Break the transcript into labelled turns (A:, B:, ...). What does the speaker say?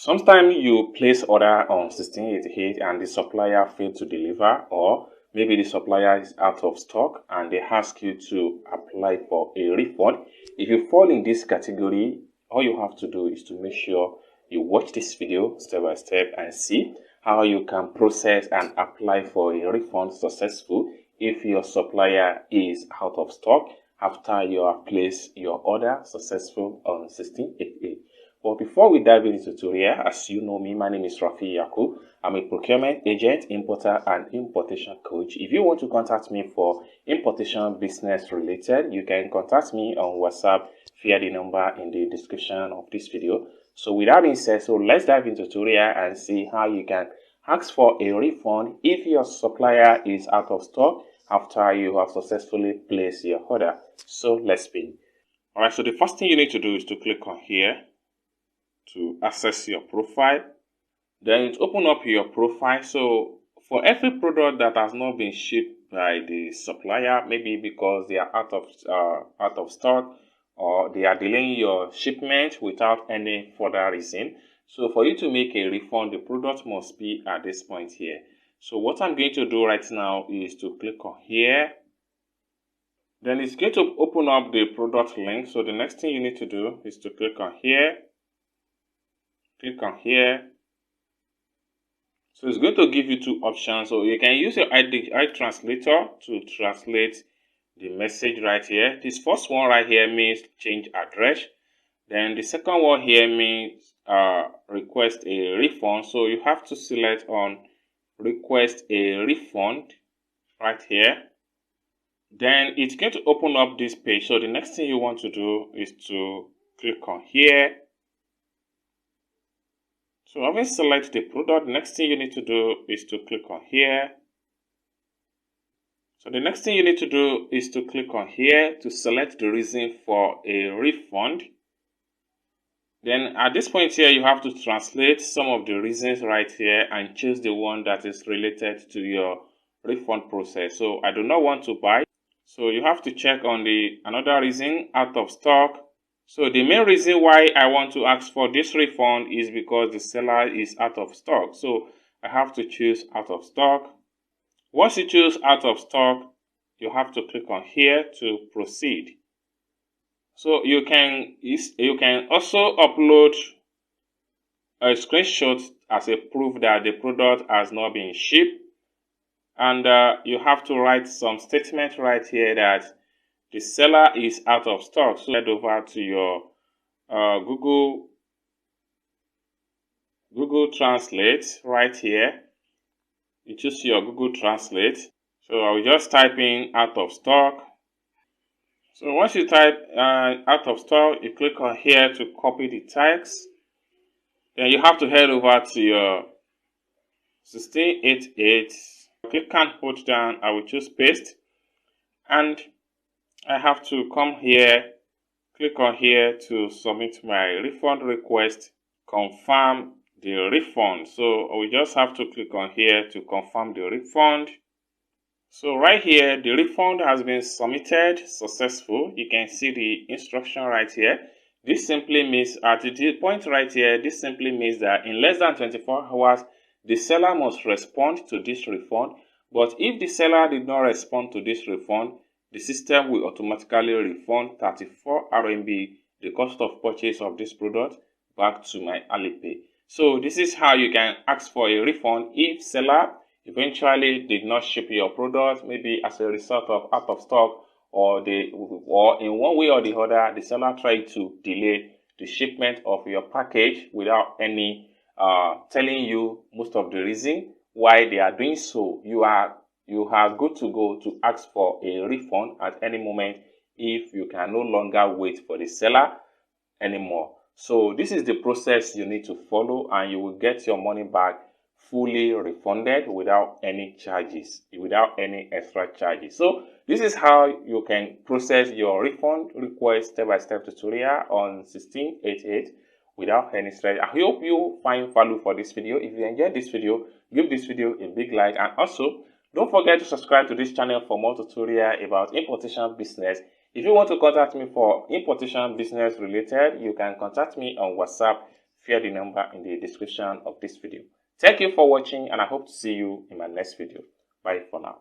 A: Sometimes you place order on 1688 and the supplier failed to deliver, or maybe the supplier is out of stock and they ask you to apply for a refund. If you fall in this category, all you have to do is to make sure you watch this video step by step and see how you can process and apply for a refund successful if your supplier is out of stock after you have placed your order successful on 1688. But before we dive into the tutorial, as you know me, my name is Rafi Yakub. I'm a procurement agent, importer, and importation coach. If you want to contact me for importation business related, you can contact me on WhatsApp via the number in the description of this video. So with that being said, so let's dive into the tutorial and see how you can ask for a refund if your supplier is out of stock after you have successfully placed your order. So let's begin. Alright, so the first thing you need to do is to click on here to access your profile. Then it open up your profile. So for every product that has not been shipped by the supplier, maybe because they are out of stock, or they are delaying your shipment without any further reason, so for you to make a refund, the product must be at this point here. So what I'm going to do right now is to click on here. Then it's going to open up the product link. So the next thing you need to do is to click on here. Click on here. So it's going to give you two options. So you can use your eye translator to translate the message right here. This first one right here means change address. Then the second one here means request a refund. So you have to select on request a refund right here. Then it's going to open up this page. So the next thing you want to do is to click on here. So having selected the product, next thing you need to do is to click on here. So the next thing you need to do is to click on here to select the reason for a refund. Then at this point here, you have to translate some of the reasons right here and choose the one that is related to your refund process. So I do not want to buy. So you have to check on the another reason, out of stock. So the main reason why I want to ask for this refund is because the seller is out of stock. So I have to choose out of stock. Once you choose out of stock, you have to click on here to proceed. So you can also upload a screenshot as a proof that the product has not been shipped. And you have to write some statement right here that the seller is out of stock. So head over to your Google Translate right here. You choose your Google Translate. So I will just type in out of stock. So once you type out of stock, you click on here to copy the text. Then you have to head over to your 1688. Click and hold down. I will choose paste. And I have to come here, click on here to submit my refund request, confirm the refund. So we just have to click on here to confirm the refund. So right here, the refund has been submitted successful. You can see the instruction right here. This simply means at the point right here, this simply means that in less than 24 hours, the seller must respond to this refund. But if the seller did not respond to this refund, the system will automatically refund 34 RMB, the cost of purchase of this product, back to my Alipay. So this is how you can ask for a refund if seller eventually did not ship your product, maybe as a result of out of stock, or in one way or the other, the seller tried to delay the shipment of your package without any telling you most of the reason why they are doing so. You are good to go to ask for a refund at any moment if you can no longer wait for the seller anymore. So this is the process you need to follow, and you will get your money back fully refunded without any charges, without any extra charges. So this is how you can process your refund request step-by-step tutorial on 1688 without any stress. I hope you find value for this video. If you enjoyed this video, give this video a big like, and also don't forget to subscribe to this channel for more tutorial about importation business. If you want to contact me for importation business related, you can contact me on WhatsApp via the number in the description of this video. Thank you for watching, and I hope to see you in my next video. Bye for now.